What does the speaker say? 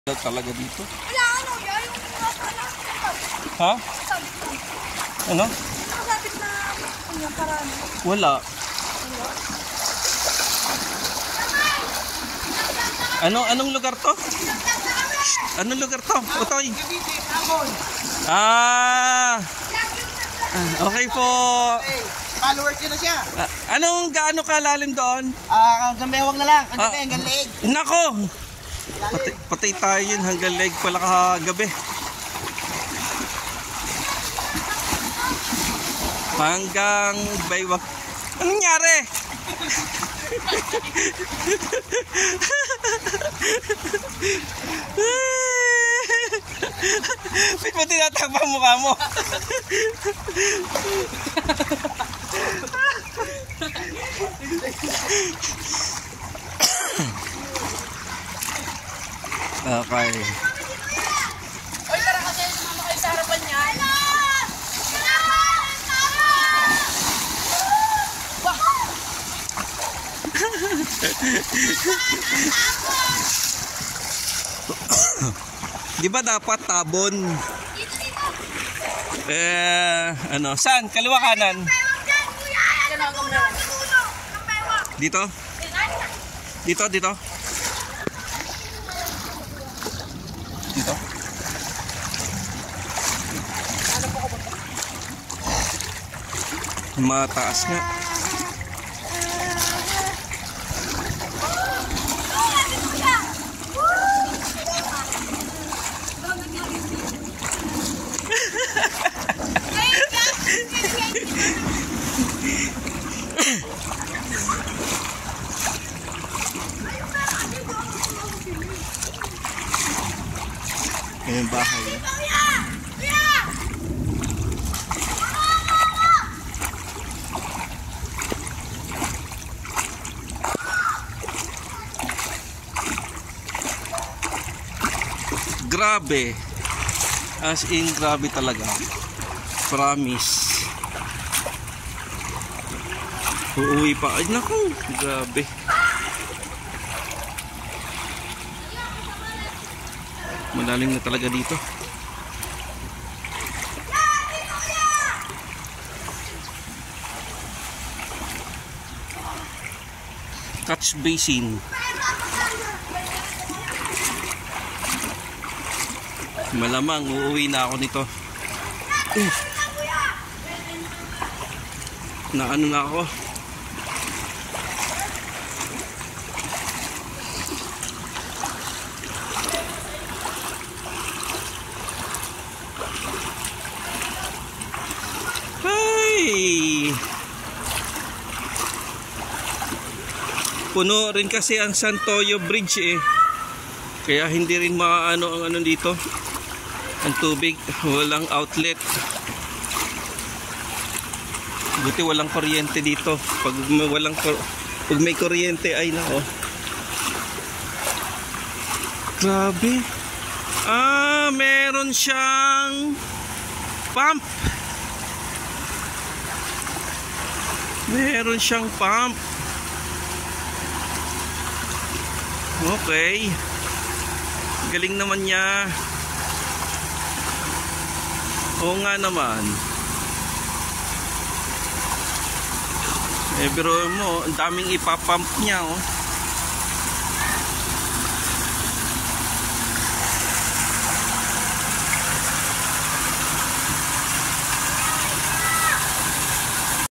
Talaga dito. Wala ano, yung Ha? Ano? Nakasabit na kanya para ano? Wala. Anong lugar to? Anong lugar to? Utoy. Okay po. Followers yun na siya. Gaano kalalim doon? Hanggang bewang na lang. Hanggang leeg. Nako! Patay tayo yun hanggang leg pala kagabi. Hanggang baywang. Anong nangyari? Ba't mo tinatakpan mukha mo? Okay. Oy, tara kasi sumama kayo sa harapan niya. Di ba dapat tabon? Saan? Kaliwa kanan? Dito? Dito? Dito? Dito? Mataas nga. Yung bahay. Grabe. As in, grabe talaga. Promise. Uuwi pa. Ay, naku. Grabe. Malalim na talaga dito. Catch basin. Malamang uuwi na ako nito. Na ano na ako. Puno rin kasi ang Santoyo Bridge kaya hindi rin maano ang ano dito, ang tubig, walang outlet. Buti walang kuryente dito. Pag may kuryente ay nako. Grabe. Meron siyang pump. Meron siyang pump. Okay. Galing naman niya. Oo nga naman. Pero mo, ang daming ipapump niya, oh.